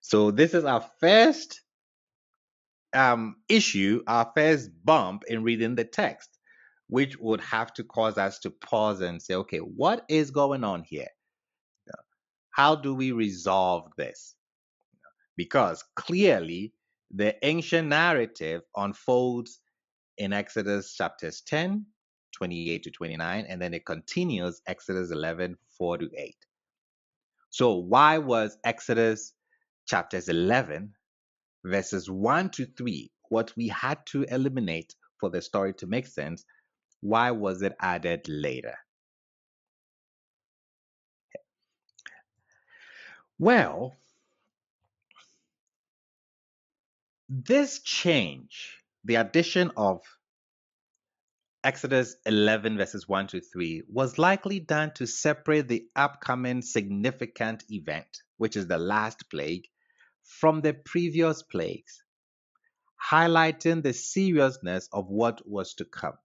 So this is our first issue, our first bump in reading the text, which would have to cause us to pause and say, okay, what is going on here? How do we resolve this? Because clearly the ancient narrative unfolds in Exodus chapters 10, 28 to 29, and then it continues Exodus 11, 4 to 8. So why was Exodus chapters 11, verses 1 to 3, what we had to eliminate for the story to make sense? Why was it added later? Well, this change, the addition of Exodus 11, verses 1 to 3, was likely done to separate the upcoming significant event, which is the last plague, from the previous plagues, highlighting the seriousness of what was to come.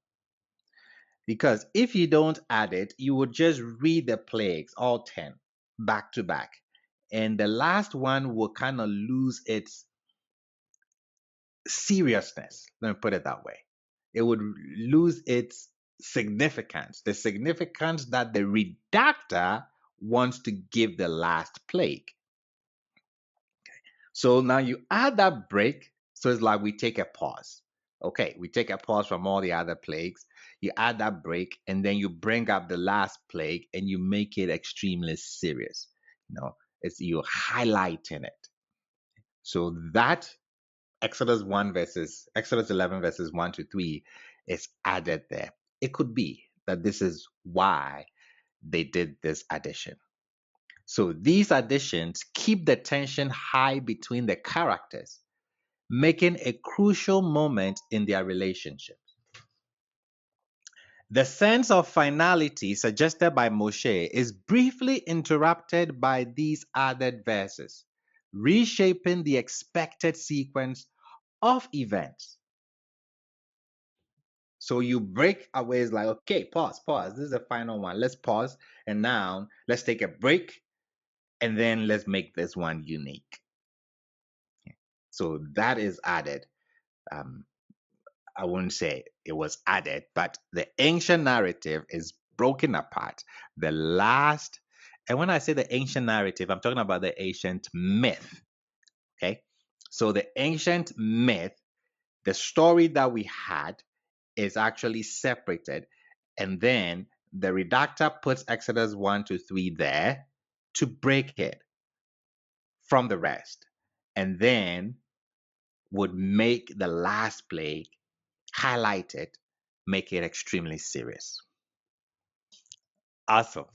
Because if you don't add it, you would just read the plagues, all 10, back to back. And the last one will kind of lose its seriousness. Let me put it that way. It would lose its significance, the significance that the redactor wants to give the last plague. So now you add that break. So it's like we take a pause. Okay, we take a pause from all the other plagues. You add that break, and then you bring up the last plague and you make it extremely serious. It's you're highlighting it. So that Exodus 11 verses 1 to 3 is added there. It could be that this is why they did this addition. So these additions keep the tension high between the characters, making a crucial moment in their relationship. The sense of finality suggested by Moshe is briefly interrupted by these added verses, reshaping the expected sequence of events. So you break away, it's like, okay, pause. This is the final one. Let's pause. And now let's take a break. And then let's make this one unique. So that is added. I wouldn't say it was added, but the ancient narrative is broken apart. The last, and when I say the ancient narrative, I'm talking about the ancient myth. Okay. So the ancient myth, the story that we had, is actually separated. And then the redactor puts Exodus 1 to 3 there to break it from the rest. And then would make the last plague, highlight it, make it extremely serious. Awesome.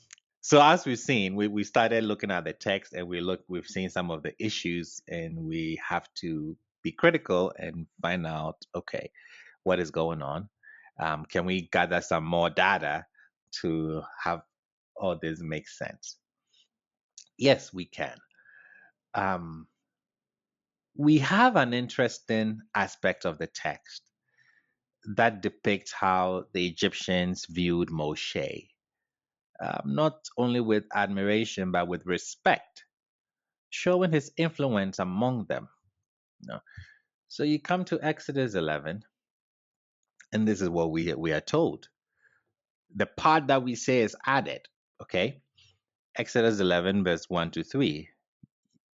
So as we've seen, we started looking at the text and we've seen some of the issues, and we have to be critical and find out, okay, what is going on? Can we gather some more data to have all this make sense? Yes, we can. Um, we have an interesting aspect of the text that depicts how the Egyptians viewed Moshe, not only with admiration but with respect, showing his influence among them. You know. So you come to Exodus 11, and this is what we are told. The part that we say is added, okay? Exodus 11, verse 1 to 3.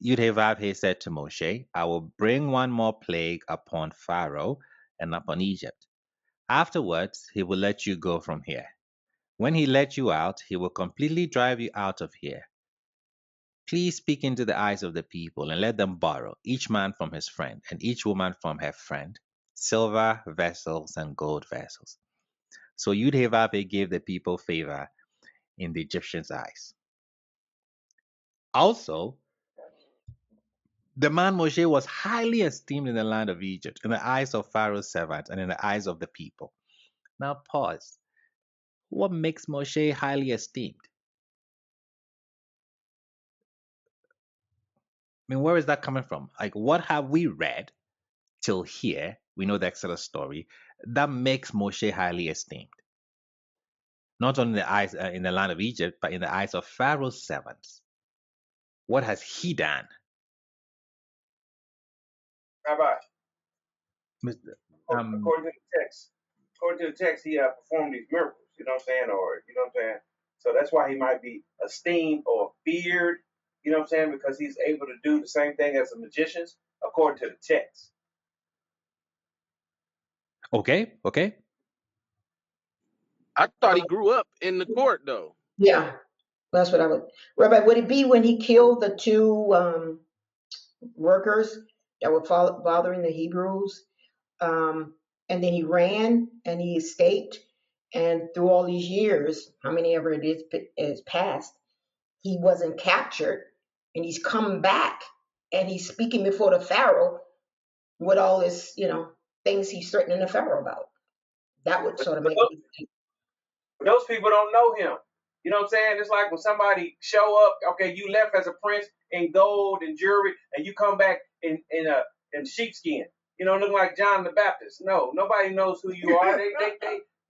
Yudhevavhe said to Moshe, I will bring one more plague upon Pharaoh and upon Egypt. Afterwards, he will let you go from here. When he let you out, he will completely drive you out of here. Please speak into the eyes of the people and let them borrow, each man from his friend and each woman from her friend, silver vessels and gold vessels. So Yudhevavhe gave the people favor in the Egyptians' eyes. Also, the man Moshe was highly esteemed in the land of Egypt, in the eyes of Pharaoh's servants and in the eyes of the people. Now pause. What makes Moshe highly esteemed? I mean, where is that coming from? Like, what have we read till here? We know the Exodus story that makes Moshe highly esteemed, not only in the eyes in the land of Egypt, but in the eyes of Pharaoh's servants. What has he done How about Mr. according to the text? According to the text, he performed these miracles. You know what I'm saying? Or you know what I'm saying? So that's why he might be esteemed or feared. You know what I'm saying? Because he's able to do the same thing as the magicians, according to the text. Okay, okay. I thought he grew up in the court though. Yeah, that's what I would. Rabbi, would it be when he killed the two workers that were bothering the Hebrews? And then he ran and he escaped. And through all these years, how many ever it is passed, he wasn't captured. And he's come back and he's speaking before the Pharaoh with all this, things he's threatening the Pharaoh about. That would But, sort of but make me think. those people don't know him. You know what I'm saying? It's like when somebody show up. Okay, you left as a prince in gold and jewelry, and you come back in sheepskin. You know, looking like John the Baptist. No, nobody knows who you are.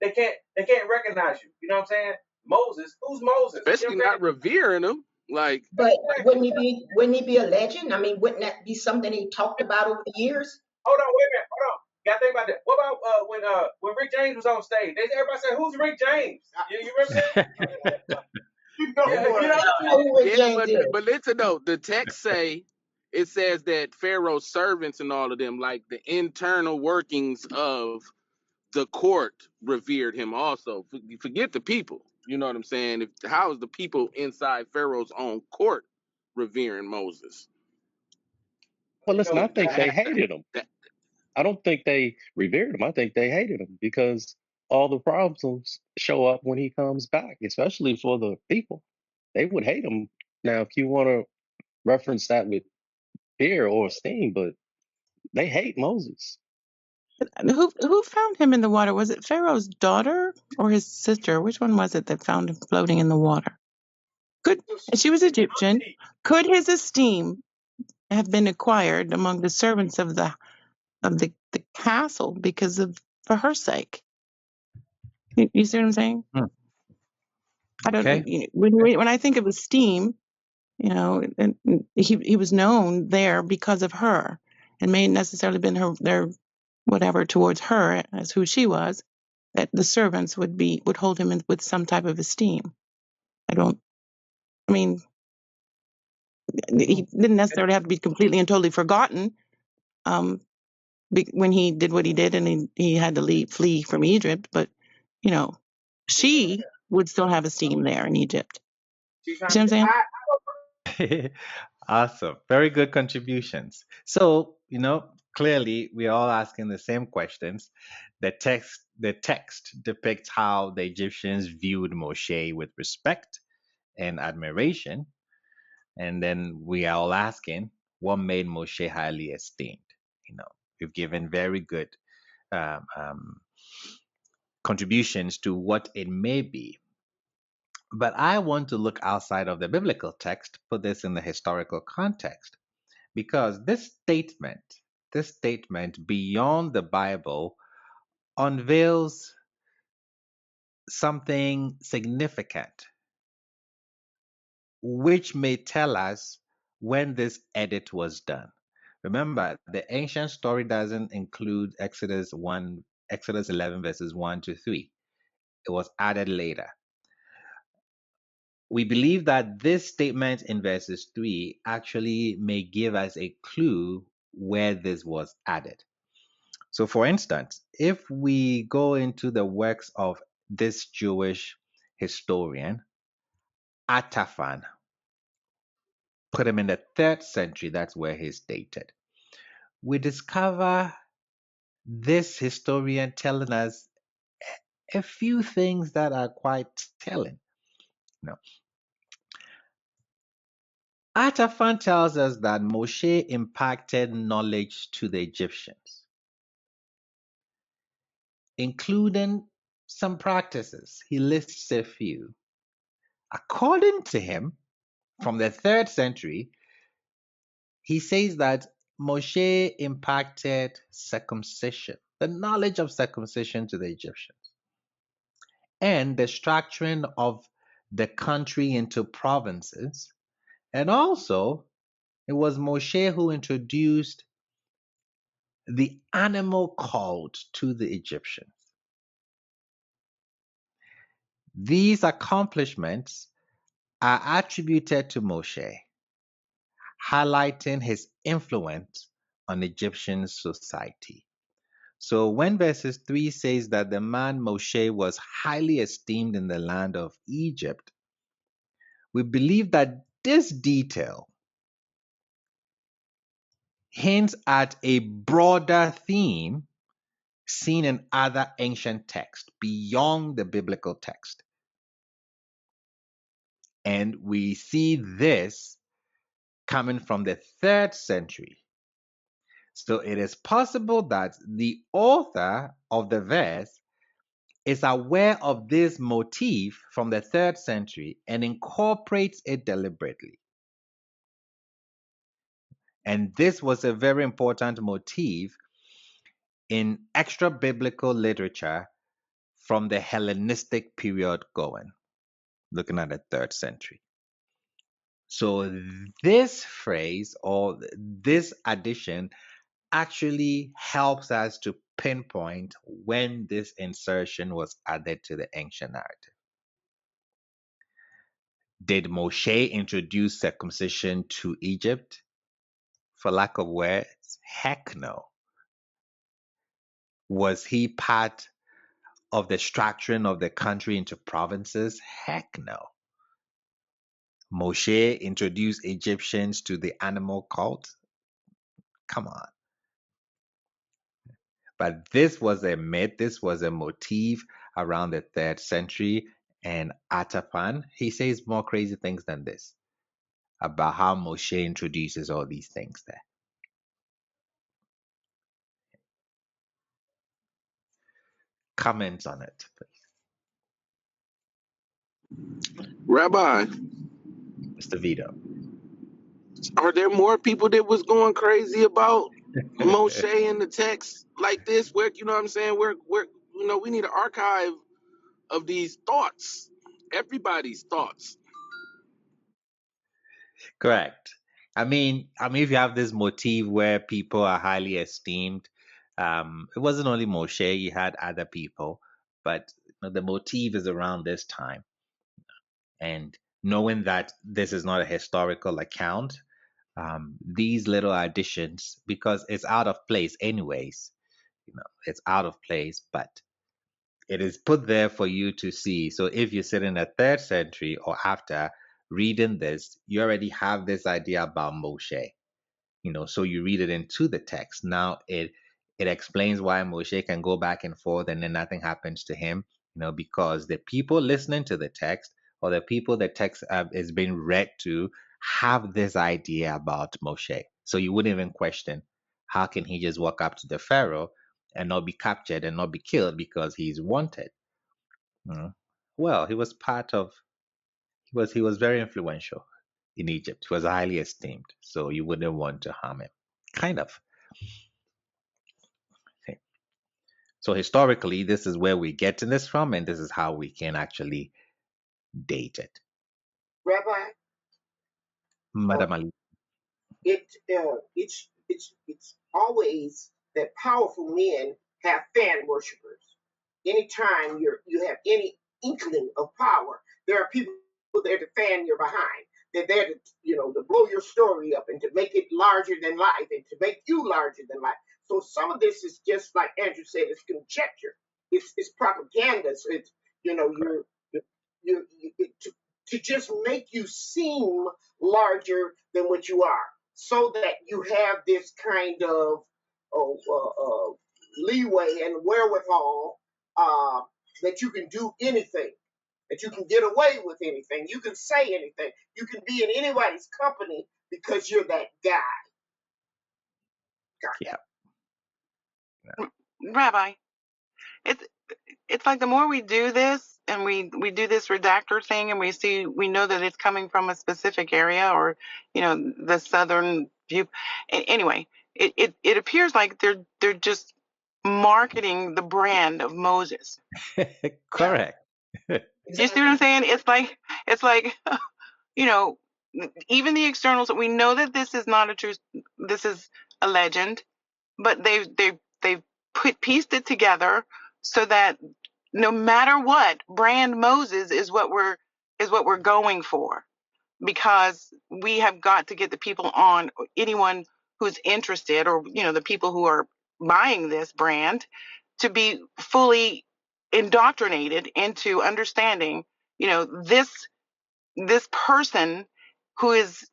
They can't recognize you. You know what I'm saying? Moses, who's Moses? You know Especially what I'm not revering him. Like But saying? wouldn't he be a legend? I mean, wouldn't that be something he talked about over the years? Hold on, wait a minute. Hold on. You gotta think about that. What about when Rick James was on stage? Everybody said, "Who's Rick James?" You remember that? Yeah, you know. I don't know who Rick yeah, James is. but listen though, the text it says that Pharaoh's servants and all of them, like the internal workings of the court, revered him also. Forget the people. You know what I'm saying? How is the people inside Pharaoh's own court revering Moses? Well, You listen, know, I you think got they That, hated him. that, I don't think they revered him. I think they hated him because all the problems show up when he comes back, especially for the people. They would hate him. Now, if you want to reference that with fear or esteem, but they hate Moses. Who found him in the water? Was it Pharaoh's daughter or his sister? Which one was it that found him floating in the water? Could and she was Egyptian. Could his esteem have been acquired among the servants of the castle because of for her sake? You see what I'm saying? Hmm. I don't. Okay. When I think of esteem, and he was known there because of her, and may necessarily been their whatever towards her as who she was, that the servants would hold him with some type of esteem. I mean, Hmm. he didn't necessarily have to be completely and totally forgotten um, when he did what he did, and he had to flee from Egypt. But you know, she would still have esteem there in Egypt. she's You trying see what I'm to. saying? Awesome. Very good contributions. So, clearly we're all asking the same questions. The text depicts how the Egyptians viewed Moshe with respect and admiration. And then we are all asking what made Moshe highly esteemed. You know, we've given very good um, um, contributions to what it may be. But I want to look outside of the biblical text, put this in the historical context, because this statement beyond the Bible unveils something significant, which may tell us when this edit was done. Remember, the ancient story doesn't include Exodus 11 verses 1 to 3. It was added later. We believe that this statement in verses 3 actually may give us a clue where this was added. So, for instance, if we go into the works of this Jewish historian, Atafan, put him in the 3rd century, that's where he's dated, we discover this historian telling us a few things that are quite telling. Now, Atafan tells us that Moshe imparted knowledge to the Egyptians, including some practices. He lists a few. According to him, from the 3rd century, he says that Moshe imparted circumcision, the knowledge of circumcision to the Egyptians, and the structuring of the country into provinces. And also, it was Moshe who introduced the animal cult to the Egyptians. These accomplishments are attributed to Moshe, highlighting his influence on Egyptian society. So when verses 3 says that the man Moshe was highly esteemed in the land of Egypt, we believe that this detail hints at a broader theme seen in other ancient texts beyond the biblical text. And we see this coming from the 3rd century. So it is possible that the author of the verse is aware of this motif from the 3rd century and incorporates it deliberately. And this was a very important motif in extra biblical literature from the Hellenistic period going, looking at the 3rd century. So this phrase or this addition actually helps us to pinpoint when this insertion was added to the ancient narrative. Did Moshe introduce circumcision to Egypt? For lack of words, heck no. Was he part of the structuring of the country into provinces? Heck no. Moshe introduced Egyptians to the animal cult? Come on. But this was a myth, this was a motif around the 3rd century. And Atapan, he says more crazy things than this about how Moshe introduces all these things there. Comments on it, Rabbi, please. Mr. Vito. are there more people that was going crazy about Moshe in the text like this? Where you know what I'm saying? Where we need an archive of these thoughts, everybody's thoughts. Correct. If you have this motif where people are highly esteemed, it wasn't only Moshe, you had other people, but the motif is around this time. And knowing that this is not a historical account, these little additions, because it's out of place anyways, it's out of place, but it is put there for you to see. So if you're sitting in the 3rd century or after reading this, you already have this idea about Moshe. So you read it into the text. Now it explains why Moshe can go back and forth and then nothing happens to him, because the people listening to the text or the people the text is being read to have this idea about Moshe. So you wouldn't even question, how can he just walk up to the Pharaoh and not be captured and not be killed because he's wanted? Well, he was very influential in Egypt. He was highly esteemed, so you wouldn't want to harm him. Kind of. Okay. So historically, this is where we're getting this from, and this is how we can actually date it. Rabbi, uh, Madam Ali. it's always that powerful men have fan worshippers. Anytime you have any inkling of power, there are people there to fan your behind. They're there to to blow your story up and to make it larger than life and to make you larger than life. So some of this is just like Andrew said, it's conjecture. It's propaganda. So it's to just make you seem larger than what you are, so that you have this kind of leeway and wherewithal that you can do anything, that you can get away with anything, you can say anything, you can be in anybody's company because you're that guy. Yeah. Rabbi, it's it's like the more we do this and we do this redactor thing and we know that it's coming from a specific area or the southern view. Anyway, it appears like they're just marketing the brand of Moses. Correct. Do you see what I'm saying? It's like even the externals, we know that this is not a true, this is a legend. but they've pieced it together so that no matter what, brand Moses is what we're going for, because we have got to get the people on, anyone who's interested, or the people who are buying this brand, to be fully indoctrinated into understanding this person who is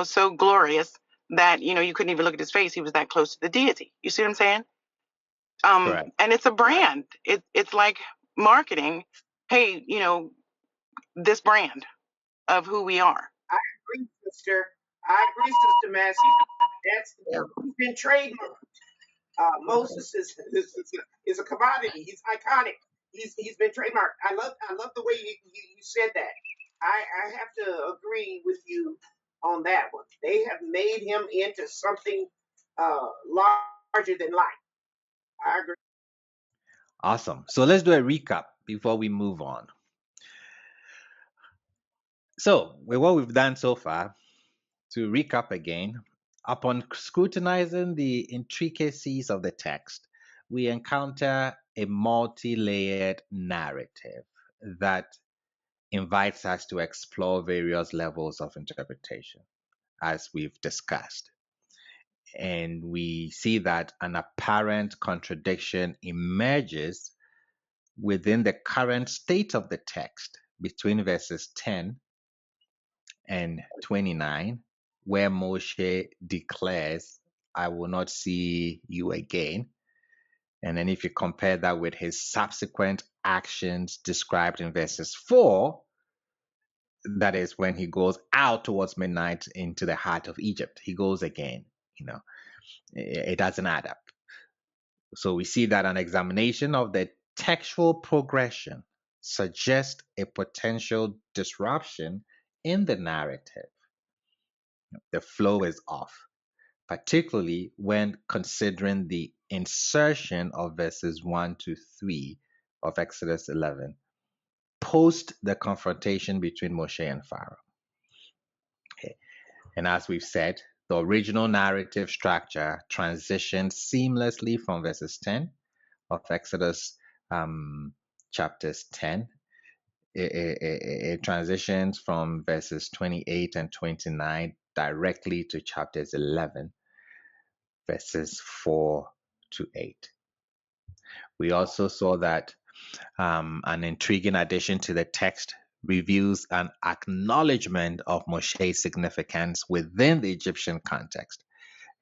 so glorious that you couldn't even look at his face. He was that close to the deity. You see what I'm saying? Correct. And it's a brand. It's like marketing. Hey, this brand of who we are. I agree, sister. I agree, Sister Massey. That's Yeah. he's been trademarked. Moses is a commodity. He's iconic. He's been trademarked. I love the way you said that. I have to agree with you on that one. They have made him into something larger than life. I agree. Awesome. So let's do a recap before we move on. So, with what we've done so far, to recap again, upon scrutinizing the intricacies of the text, we encounter a multi layered narrative that invites us to explore various levels of interpretation, as we've discussed. And we see that an apparent contradiction emerges within the current state of the text between verses 10 and 29, where Moshe declares, I will not see you again. And then if you compare that with his subsequent actions described in verses 4, that is when he goes out towards midnight into the heart of Egypt. He goes again, it doesn't add up. So we see that an examination of the textual progression suggests a potential disruption in the narrative. The flow is off, particularly when considering the insertion of verses 1 to 3 of Exodus 11, post the confrontation between Moshe and Pharaoh. Okay. And as we've said, the original narrative structure transitions seamlessly from verses 10 of Exodus chapters 10. It transitions from verses 28 and 29 directly to chapters 11, verses 4 to 8. We also saw that an intriguing addition to the text reveals an acknowledgement of Moshe's significance within the Egyptian context.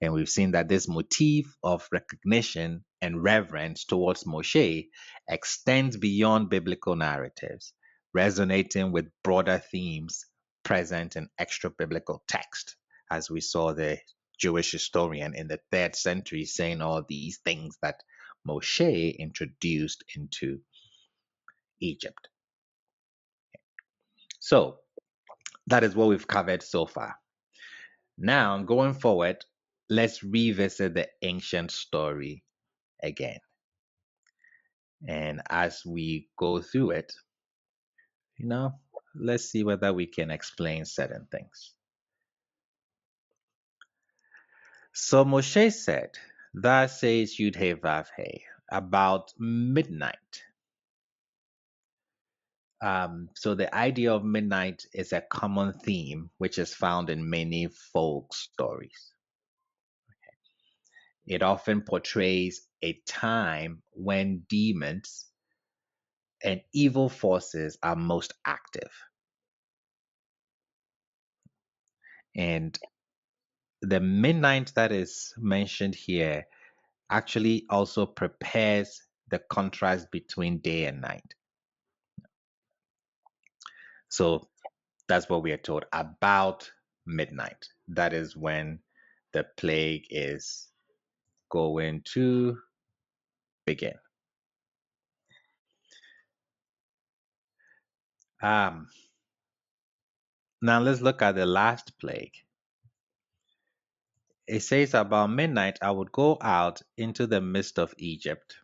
And we've seen that this motif of recognition and reverence towards Moshe extends beyond biblical narratives, resonating with broader themes present in extra biblical text, as we saw the Jewish historian in the 3rd century saying all these things that Moshe introduced into Egypt. So that is what we've covered so far. Now, going forward, let's revisit the ancient story again. And as we go through it, let's see whether we can explain certain things. So Moshe said, thus says Yud He Vav He, about midnight. So the idea of midnight is a common theme which is found in many folk stories. It often portrays a time when demons and evil forces are most active. And the midnight that is mentioned here actually also prepares the contrast between day and night. So that's what we are told about midnight. That is when the plague is going to begin. Now let's look at the last plague. It says about midnight, I would go out into the midst of Egypt.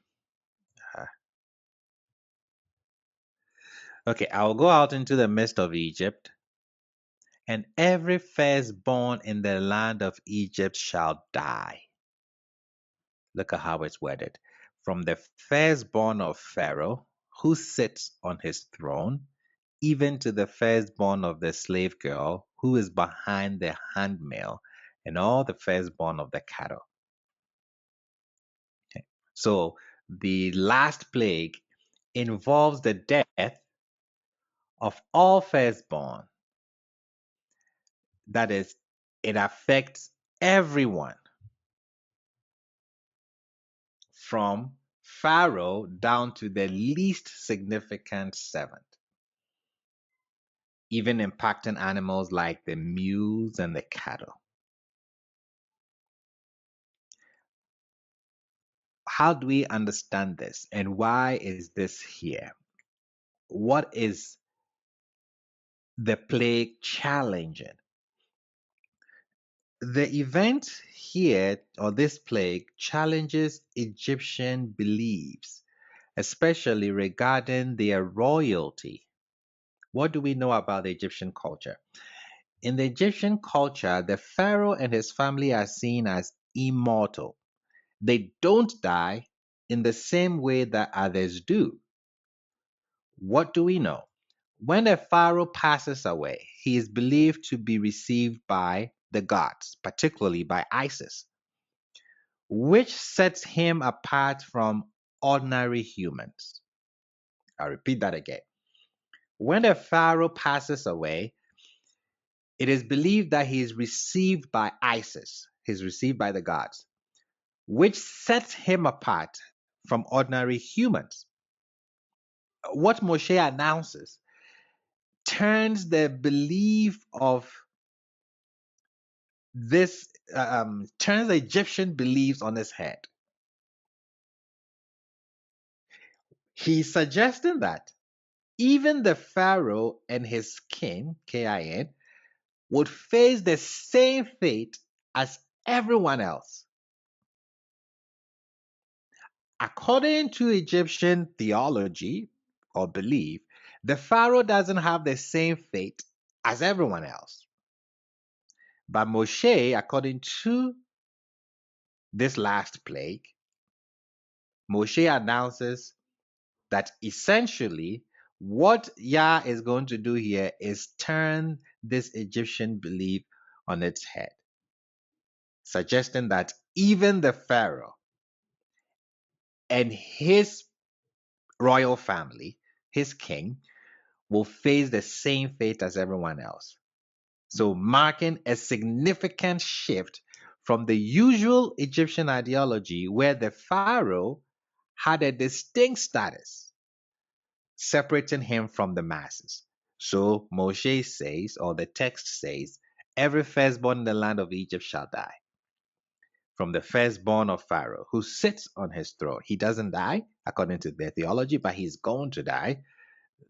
Okay, I will go out into the midst of Egypt, and every firstborn in the land of Egypt shall die. Look at how it's worded. From the firstborn of Pharaoh, who sits on his throne, even to the firstborn of the slave girl, who is behind the handmill, and all the firstborn of the cattle. Okay. So the last plague involves the death of all firstborn. That is, it affects everyone from Pharaoh down to the least significant servant, even impacting animals like the mules and the cattle. How do we understand this, and why is this here? What is the plague challenging? The event here, or this plague, challenges Egyptian beliefs, especially regarding their royalty. What do we know about the Egyptian culture? In the Egyptian culture, the pharaoh and his family are seen as immortal. They don't die in the same way that others do. What do we know? When a pharaoh passes away, he is believed to be received by the gods, particularly by Isis, which sets him apart from ordinary humans. I'll repeat that again. When a pharaoh passes away, it is believed that he is received by Isis, he's received by the gods, which sets him apart from ordinary humans. What Moshe announces turns the belief of this, turns the Egyptian beliefs on its head. He's suggesting that even the Pharaoh and his kin, KIN, would face the same fate as everyone else. According to Egyptian theology or belief, the Pharaoh doesn't have the same fate as everyone else. But Moshe, according to this last plague, Moshe announces that essentially what Yah is going to do here is turn this Egyptian belief on its head, suggesting that even the Pharaoh and his royal family, his king, will face the same fate as everyone else. So, marking a significant shift from the usual Egyptian ideology where the Pharaoh had a distinct status, separating him from the masses. So, Moshe says, or the text says, every firstborn in the land of Egypt shall die. From the firstborn of Pharaoh who sits on his throne. He doesn't die, according to their theology, but he's going to die.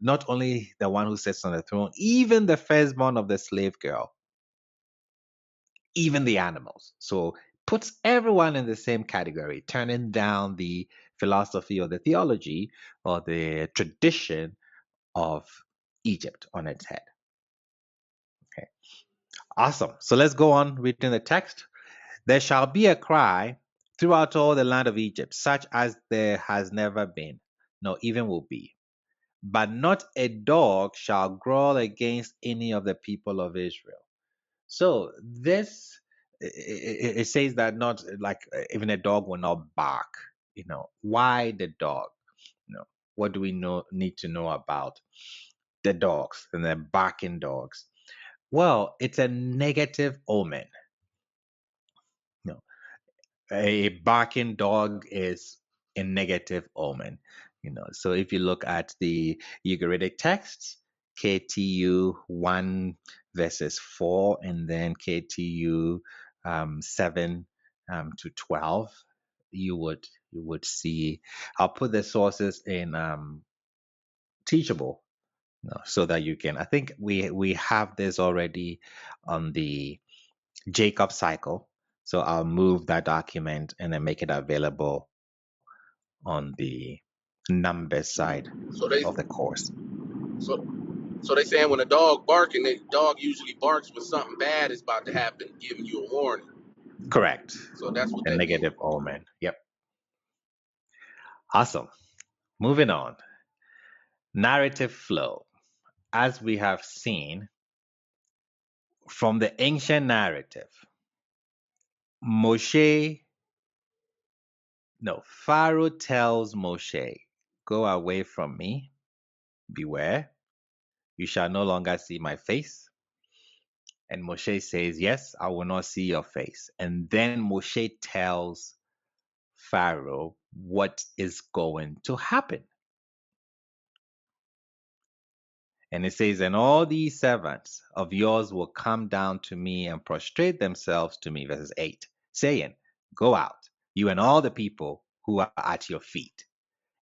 Not only the one who sits on the throne, even the firstborn of the slave girl, even the animals. So puts everyone in the same category, turning down the philosophy or the theology or the tradition of Egypt on its head. Okay, awesome. So let's go on reading the text. There shall be a cry throughout all the land of Egypt, such as there has never been, nor even will be. But not a dog shall growl against any of the people of Israel. So this, it says that not like even a dog will not bark. Why the dog? What do we need to know about the dogs and the barking dogs? Well, it's a negative omen. A barking dog is a negative omen. So if you look at the Ugaritic texts, KTU 1 verses 4 and then KTU 7 to 12, you would see. I'll put the sources in Teachable, so that you can. I think we have this already on the Jacob cycle. So I'll move that document and then make it available on the numbers side So they of the course. so so they saying when a dog barking, the dog usually barks when something bad is about to happen, giving you a warning. Correct. So that's what A that means. negative omen. Yep. Awesome. Moving on. Narrative flow. As we have seen from the ancient narrative, Pharaoh tells Moshe, go away from me, beware, you shall no longer see my face. And Moshe says, yes, I will not see your face. And then Moshe tells Pharaoh what is going to happen. And it says, and all these servants of yours will come down to me and prostrate themselves to me, verses 8, saying, go out, you and all the people who are at your feet,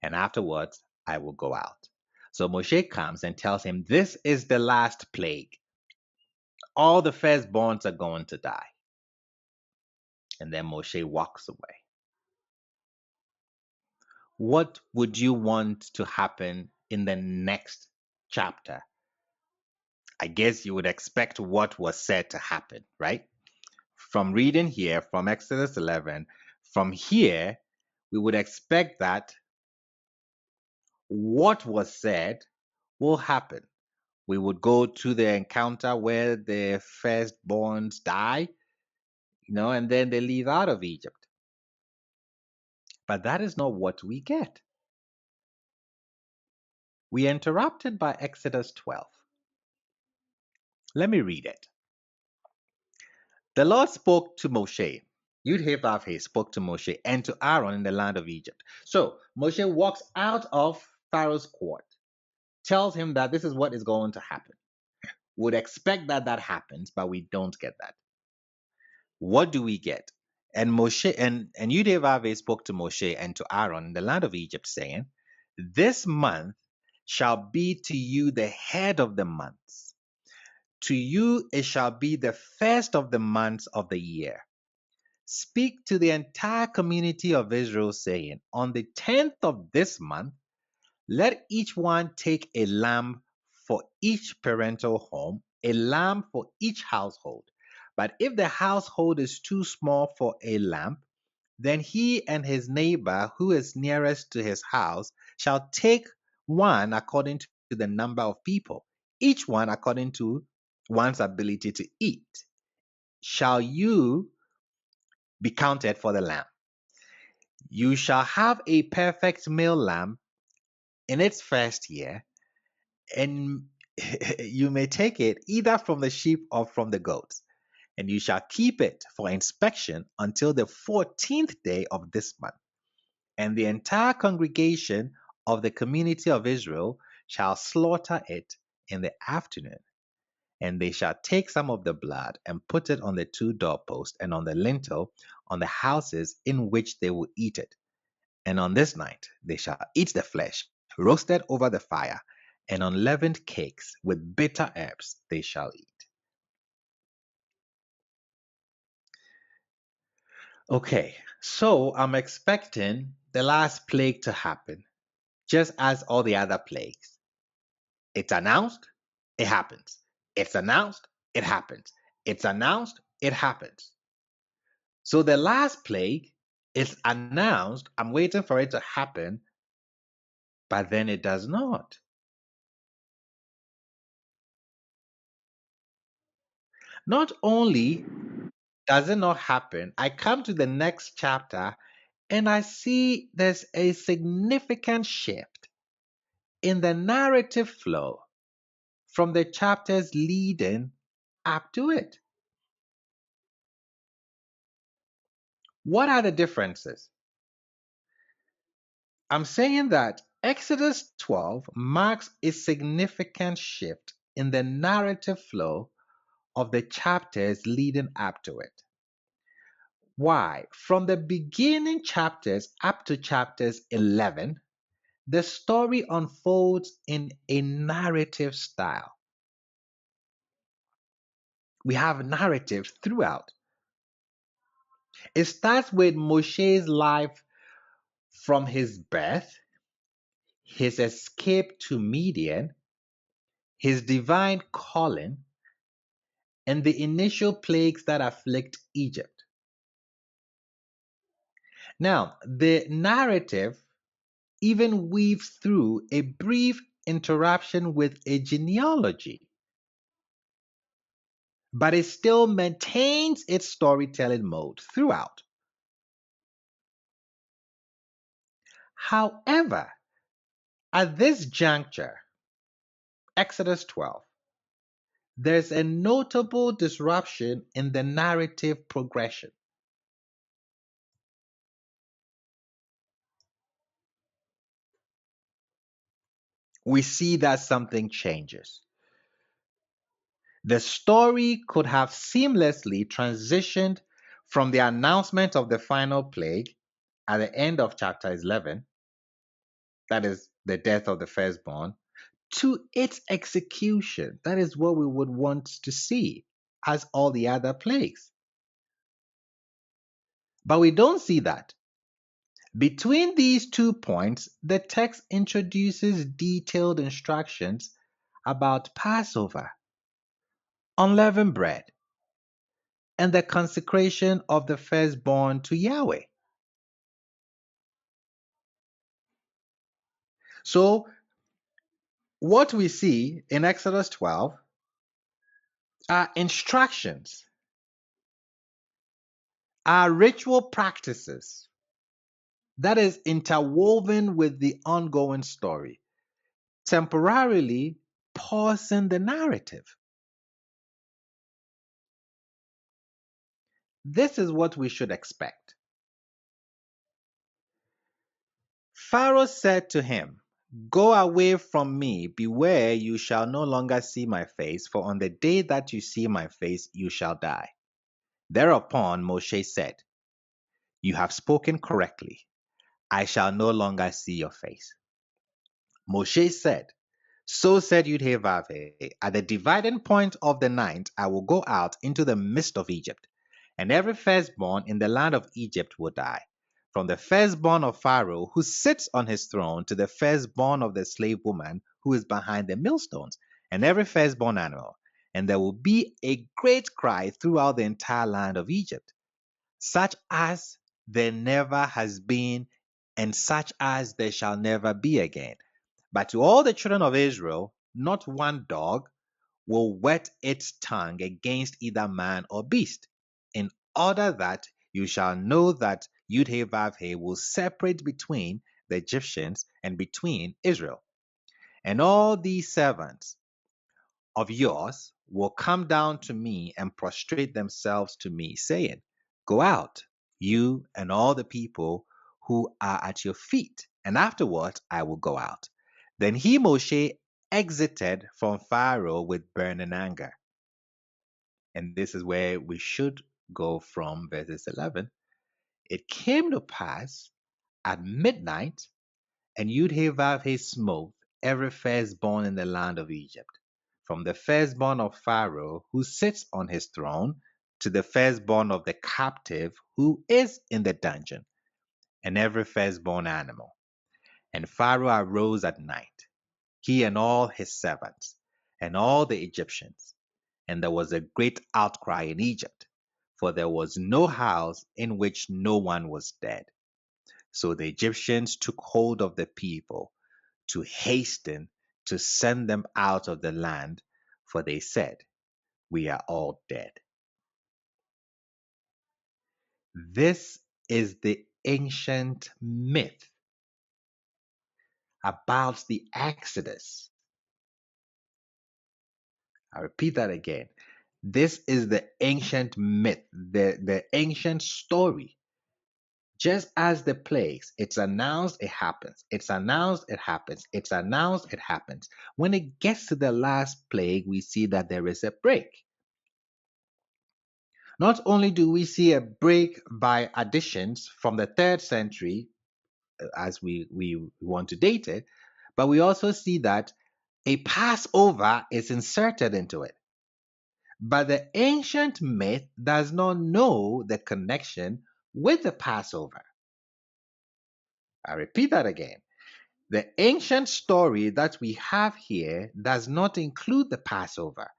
and afterwards I will go out. So Moshe comes and tells him, this is the last plague. All the firstborns are going to die. And then Moshe walks away. What would you want to happen in the next chapter? I guess you would expect what was said to happen, right? From reading here, from Exodus 11, from here, we would expect that what was said will happen. We would go to the encounter where the firstborns die, and then they leave out of Egypt. But that is not what we get. We are interrupted by Exodus 12. Let me read it. The Lord spoke to Moshe. Yud-Heh-Vav-Heh spoke to Moshe and to Aaron in the land of Egypt. So Moshe walks out of Pharaoh's court, tells him that this is what is going to happen. Would expect that happens, but we don't get that. What do we get? And Moshe and Yud-Heh-Vav-Heh spoke to Moshe and to Aaron in the land of Egypt, saying, this month shall be to you the head of the months. To you it shall be the first of the months of the year. Speak to the entire community of Israel, saying, on the 10th of this month, let each one take a lamb for each parental home, a lamb for each household. But if the household is too small for a lamb, then he and his neighbor who is nearest to his house shall take one according to the number of people, each one according to one's ability to eat. Shall you be counted for the lamb? You shall have a perfect male lamb in its first year, and you may take it either from the sheep or from the goats, and you shall keep it for inspection until the 14th day of this month. And the entire congregation of the community of Israel shall slaughter it in the afternoon. And they shall take some of the blood and put it on the two doorposts and on the lintel on the houses in which they will eat it. And on this night they shall eat the flesh, roasted over the fire, and unleavened cakes with bitter herbs they shall eat. Okay, so I'm expecting the last plague to happen, just as all the other plagues. It's announced, it happens. It's announced, it happens. It's announced, it happens. So the last plague is announced. I'm waiting for it to happen, but then it does not. Not only does it not happen, I come to the next chapter and I see there's a significant shift in the narrative flow from the chapters leading up to it. What are the differences? I'm saying that Exodus 12 marks a significant shift in the narrative flow of the chapters leading up to it. Why? From the beginning chapters up to chapters 11, the story unfolds in a narrative style. We have narrative throughout. It starts with Moshe's life from his birth, his escape to Midian, his divine calling, and the initial plagues that afflict Egypt. Now, the narrative even weaves through a brief interruption with a genealogy, but it still maintains its storytelling mode throughout. However, at this juncture, Exodus 12, there's a notable disruption in the narrative progression. We see that something changes. The story could have seamlessly transitioned from the announcement of the final plague at the end of chapter 11, that is the death of the firstborn, to its execution. That is what we would want to see as all the other plagues. But we don't see that. Between these 2 points, the text introduces detailed instructions about Passover, unleavened bread, and the consecration of the firstborn to Yahweh. So, what we see in Exodus 12 are instructions, are ritual practices that is interwoven with the ongoing story, temporarily pausing the narrative. This is what we should expect. Pharaoh said to him, "Go away from me, beware, you shall no longer see my face, for on the day that you see my face, you shall die." Thereupon Moshe said, "You have spoken correctly. I shall no longer see your face." Moshe said, "So said Yud-Heh-Vav-Heh, at the dividing point of the ninth, I will go out into the midst of Egypt, and every firstborn in the land of Egypt will die, from the firstborn of Pharaoh who sits on his throne to the firstborn of the slave woman who is behind the millstones, and every firstborn animal. And there will be a great cry throughout the entire land of Egypt, such as there never has been, and such as there shall never be again. But to all the children of Israel, not one dog will wet its tongue against either man or beast, in order that you shall know that Yud-Heh-Vav-Heh will separate between the Egyptians and between Israel. And all these servants of yours will come down to me and prostrate themselves to me, saying, Go out, you and all the people who are at your feet, and afterwards I will go out." Then he, Moshe, exited from Pharaoh with burning anger. And this is where we should go from verses 11. It came to pass at midnight, and Yud-Heh-Vav-Heh smote every firstborn in the land of Egypt, from the firstborn of Pharaoh who sits on his throne to the firstborn of the captive who is in the dungeon, and every firstborn animal. And Pharaoh arose at night, he and all his servants, and all the Egyptians. And there was a great outcry in Egypt, for there was no house in which no one was dead. So the Egyptians took hold of the people to hasten to send them out of the land, for they said, "We are all dead." This is the ancient myth about the Exodus. I repeat that again. This is the ancient myth, the ancient story. Just as the plagues, it's announced, it happens. It's announced, it happens. It's announced, it happens. When it gets to the last plague, we see that there is a break. Not only do we see a break by additions from the 3rd century, as we want to date it, but we also see that a Passover is inserted into it. But the ancient myth does not know the connection with the Passover. I repeat that again. The ancient story that we have here does not include the Passover.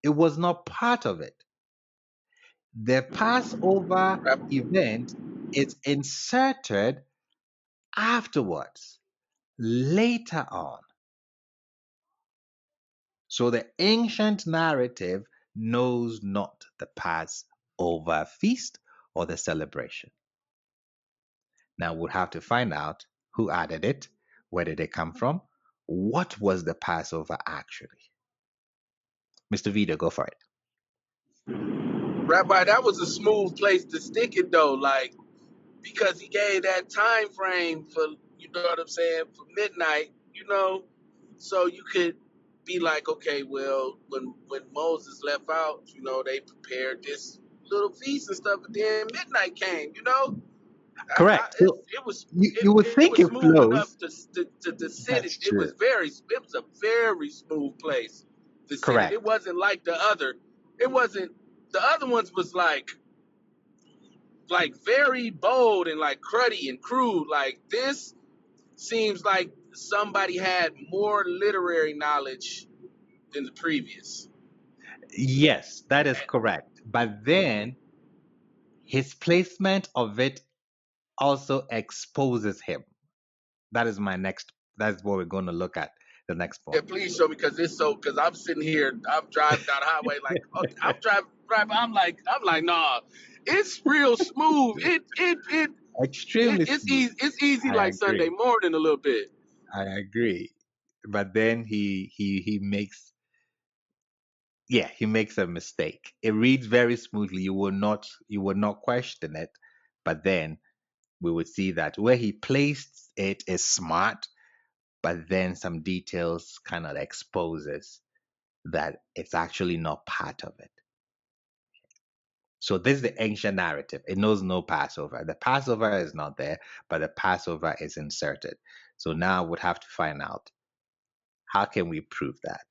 It was not part of it. The Passover event is inserted afterwards. later on. So the ancient narrative knows not the Passover feast or the celebration. Now we'll have to find out who added it, where did it come from, what was the Passover actually. Mr. Vito, go for it. Rabbi, that was a smooth place to stick it though, like because he gave that time frame for, you know what I'm saying, for midnight, you know, so you could be like, okay, well, when Moses left out, you know, they prepared this little feast and stuff, but then midnight came, you know. Correct. So you would It think was it smooth enough flows. to sit it. That's true. It was a very smooth place to sit it. Correct. It wasn't like the other. It wasn't the other ones was like very bold and like cruddy and crude. Like this seems like somebody had more literary knowledge than the previous. Yes, that is correct. But then his placement of it also exposes him. That's what we're going to look at the next Yeah, point. please show me because I'm sitting here, I'm driving down the highway like okay, I'm driving, I'm like, nah, it's real smooth. Extremely smooth. It's easy I like Sunday agree. morning a little bit. I agree. But then he makes he makes a mistake. It reads very smoothly. You will not question it. But then we would see that where he placed it is smart, but then some details kind of exposes that it's actually not part of it. So this is the ancient narrative. It knows no Passover. The Passover is not there, but the Passover is inserted. So now we'd have to find out how can we prove that?